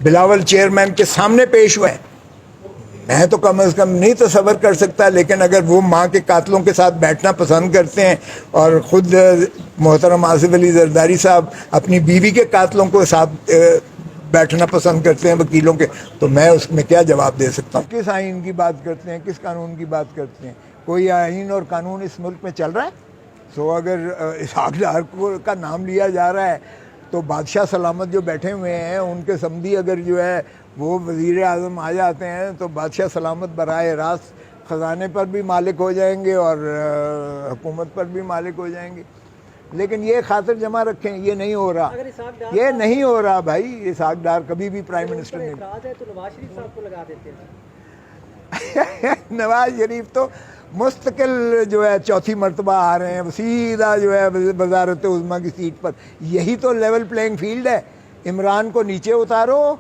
Bilawal chairman के सामने पेश हुआ है। मैं तो कम से कम नहीं तसव्वुर कर सकता, लेकिन अगर वो माँ के कातलों के साथ बैठना पसंद करते हैं और ख़ुद मोहतरम आसिफ अली जरदारी साहब अपनी बीवी के कातलों को साथ बैठना पसंद करते हैं वकीलों के, तो मैं उसमें क्या जवाब दे सकता हूँ। किस आइन की बात करते हैं, किस कानून की बात करते हैं? कोई आइन और कानून इस मुल्क में चल रहा है? सो अगर इसहाक डार का नाम लिया जा रहा है तो बादशाह सलामत जो बैठे हुए हैं उनके समधी अगर जो है वो वज़ीर आज़म आ जाते हैं तो बादशाह सलामत बराह रास्त ख़जाने पर भी मालिक हो जाएंगे और हुकूमत पर भी मालिक हो जाएंगे। लेकिन ये खातिर जमा रखें, ये नहीं हो रहा, ये नहीं हो रहा भाई। इसहाक डार कभी भी प्राइम मिनिस्टर नहीं। तो नवाज शरीफ साहब को लगा देते हैं नवाज शरीफ तो मुस्तकिल जो है चौथी मरतबा आ रहे हैं सीधा जो है वज़ारत उज़्मा की सीट पर। यही तो लेवल प्लेइंग फील्ड है। इमरान को नीचे उतारो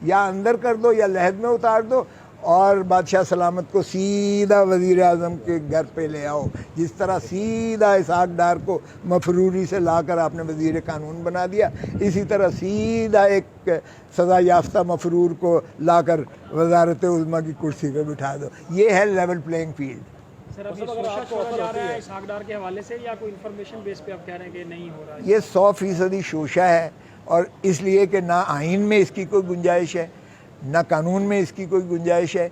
या अंदर कर दो या लहद में उतार दो और बादशाह सलामत को सीधा वज़ीर आज़म के घर पे ले आओ। जिस तरह सीधा इसहाक डार को मफरूरी से लाकर आपने वज़ीर कानून बना दिया, इसी तरह सीधा एक सज़ा याफ्ता मफरूर को लाकर वज़ारत उज़्मा की कुर्सी पे बिठा दो। ये है लेवल प्लेइंग फील्ड। सर, अभी शोषा छोड़ा जा रहा है इसहाक डार के हवाले से या कोई इन्फॉर्मेशन बेस पे आप कह रहे हैं कि नहीं हो रहा है? ये 100% शोषा है, और इसलिए कि ना आइन में इसकी कोई गुंजाइश है ना कानून में इसकी कोई गुंजाइश है।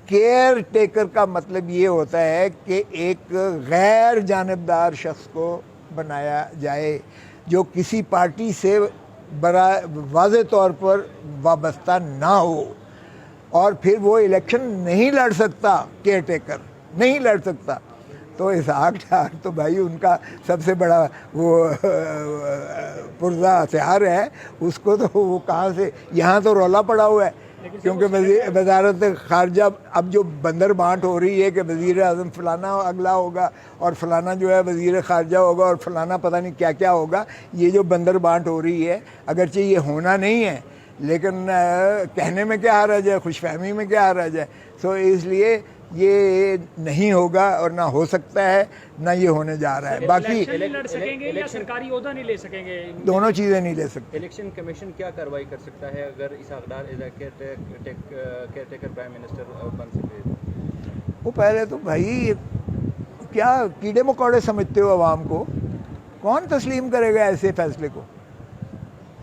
केयर टेकर का मतलब ये होता है कि एक गैर जानबदार शख्स को बनाया जाए जो किसी पार्टी से बड़ा वाज़े तौर पर वाबस्ता ना हो, और फिर वो इलेक्शन नहीं लड़ सकता, केयर टेकर नहीं लड़ सकता। तो इसहाक डार तो भाई उनका सबसे बड़ा वो पुरज़ा हथियार है, उसको तो वो कहाँ से, यहाँ तो रौला पड़ा हुआ है क्योंकि वज़ारत ख़ारजा अब जो बंदर बांट हो रही है कि वज़ीर आज़म फ़लाना अगला होगा और फ़लाना जो है वज़ीर ख़ारजा होगा और फ़लाना पता नहीं क्या क्या होगा। ये जो बंदर बांट हो रही है, अगरचे ये होना नहीं है लेकिन कहने में क्या हर्ज है, खुशफहमी में क्या हर्ज है। सो इसलिए ये नहीं होगा और ना हो सकता है, ना ये होने जा रहा है। बाकी लड़ सकेंगे या सरकारी ओहदा नहीं ले सकेंगे? दोनों चीज़ें नहीं ले सकते। इलेक्शन कमीशन क्या कार्रवाई कर सकता है अगर इसहाक डार केयर टेकर प्राइम मिनिस्टर बन सके? वो पहले तो भाई क्या कीड़े मकोड़े समझते हो आवाम को? कौन तस्लीम करेगा ऐसे फैसले को?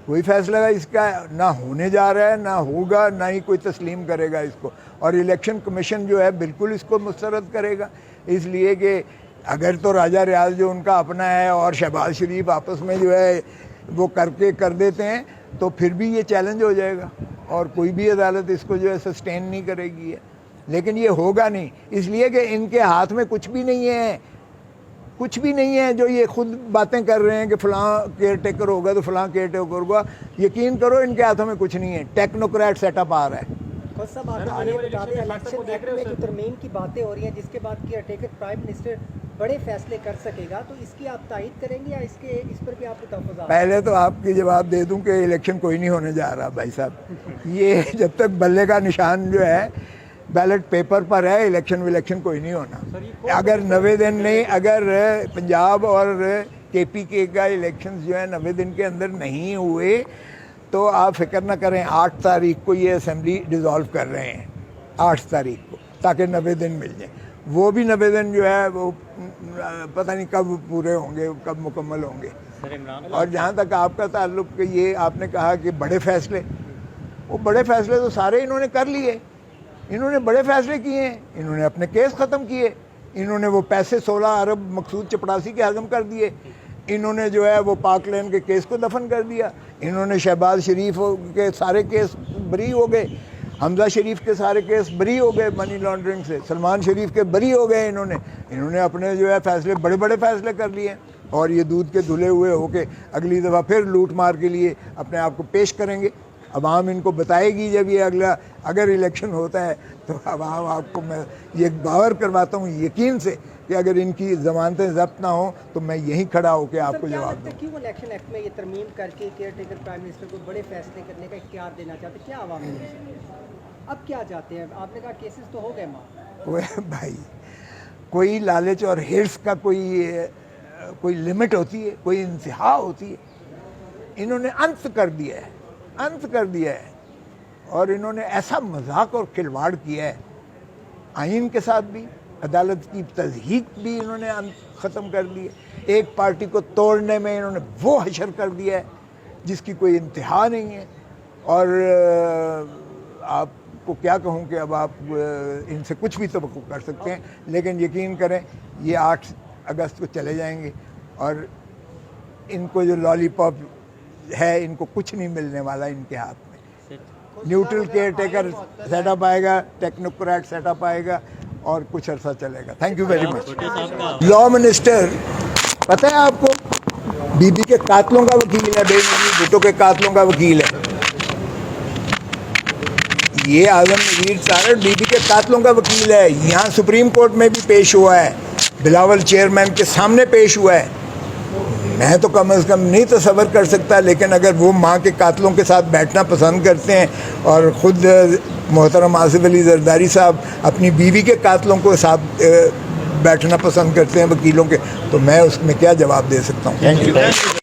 कोई फैसला इसका ना होने जा रहा है, ना होगा, ना ही कोई तस्लीम करेगा इसको। और इलेक्शन कमीशन जो है बिल्कुल इसको मुस्तरद करेगा, इसलिए कि अगर तो राजा रियाज जो उनका अपना है और शहबाज शरीफ आपस में जो है वो करके कर देते हैं तो फिर भी ये चैलेंज हो जाएगा और कोई भी अदालत इसको जो है सस्टेन नहीं करेगी है। लेकिन ये होगा नहीं, इसलिए कि इनके हाथ में कुछ भी नहीं है, कुछ भी नहीं है। जो ये खुद बातें कर रहे हैं कि फ़लाँ केयर टेकर होगा तो फ़लाँ केयर टेकर होगा, यकीन करो इनके हाथों में कुछ नहीं है। टेक्नोक्रेट सेटअप आ रहा है। सब इलेक्शन एक्ट में जो तरमीम की बातें हो रही हैं जिसके बाद केयर टेकर प्राइम मिनिस्टर बड़े फैसले कर सकेगा, तो इसकी आप तायद करेंगे या इस पर भी आपको तहफ़्फ़ुज़? पहले तो आपकी जवाब दे दूं कि इलेक्शन कोई नहीं होने जा रहा भाई साहब। ये जब तक बल्ले का निशान जो है बैलेट पेपर पर है, इलेक्शन कोई नहीं होना। अगर 90 दिन नहीं, अगर पंजाब और KPK का इलेक्शन जो है 90 दिन के अंदर नहीं हुए तो आप फिक्र ना करें। 8 तारीख को ये असेंबली डिज़ोल्व कर रहे हैं, 8 तारीख को, ताकि 90 दिन मिल जाए। वो भी 90 दिन जो है वो पता नहीं कब पूरे होंगे, कब मुकम्मल होंगे। और जहाँ तक आपका ताल्लुक कि ये आपने कहा कि बड़े फैसले, वो बड़े फैसले तो सारे इन्होंने कर लिए। इन्होंने बड़े फैसले किए हैं, इन्होंने अपने केस ख़त्म किए, इन्होंने वो पैसे 16 अरब मकसूद चपड़ासी के हज़म कर दिए, इन्होंने जो है वो पाक लेन के केस को दफन कर दिया, इन्होंने शहबाज शरीफ के सारे केस बरी हो गए, हमजा शरीफ के सारे केस बरी हो गए मनी लॉन्ड्रिंग से, सलमान शरीफ के बरी हो गए। इन्होंने अपने जो है फैसले, बड़े बड़े फैसले कर लिए और ये दूध के धुले हुए होके अगली दफ़ा फिर लूट मार के लिए अपने आप को पेश करेंगे। अवाम इनको बताएगी जब ये अगर इलेक्शन होता है तो अवाम आपको मैं ये बावर करवाता हूँ यकीन से कि अगर इनकी ज़मानतें ज़ब्त ना हो तो मैं यहीं खड़ा होकर आपको जवाब दूँ। क्यों इलेक्शन एक्ट में ये तरमीम करके केयर टेकर प्राइम मिनिस्टर को बड़े फैसले करने का इख्तियार देना चाहते, क्या अवाम में अब क्या चाहते हैं? आपने कहा केसेस तो हो गए माँ। भाई कोई लालच और हिर्स का कोई लिमिट होती है, कोई इंतहा होती है। इन्होंने अंत कर दिया है, अंत कर दिया है। और इन्होंने ऐसा मजाक और खिलवाड़ किया है आइन के साथ भी, अदालत की तज़हीक भी इन्होंने ख़त्म कर दी है। एक पार्टी को तोड़ने में इन्होंने वो हशर कर दिया है जिसकी कोई इंतहा नहीं है। और आपको क्या कहूँ कि अब आप इनसे कुछ भी तवक्को कर सकते हैं, लेकिन यकीन करें ये 8 अगस्त को चले जाएंगे और इनको जो लॉलीपॉप है इनको कुछ नहीं मिलने वाला इनके हाथ में। न्यूट्रल केयर टेकर सेटअप आएगा, टेक्नोक्रेट सेटअप आएगा और कुछ अरसा चलेगा। Thank you very much. Law minister पता है आपको, बीबी के कातलों का वकील है, बेनजीर भुट्टो के कातलों का वकील है। ये आजम नज़ीर सारड़ बीबी के कातलों का वकील है। यहाँ सुप्रीम कोर्ट में भी पेश हुआ है, बिलावल चेयरमैन के सामने पेश हुआ है। मैं तो कम से कम नहीं तसव्वुर कर सकता, लेकिन अगर वो माँ के कातलों के साथ बैठना पसंद करते हैं और ख़ुद मोहतरम आसिफ अली जरदारी साहब अपनी बीवी के कातलों को साथ बैठना पसंद करते हैं वकीलों के, तो मैं उसमें क्या जवाब दे सकता हूँ। Thank you.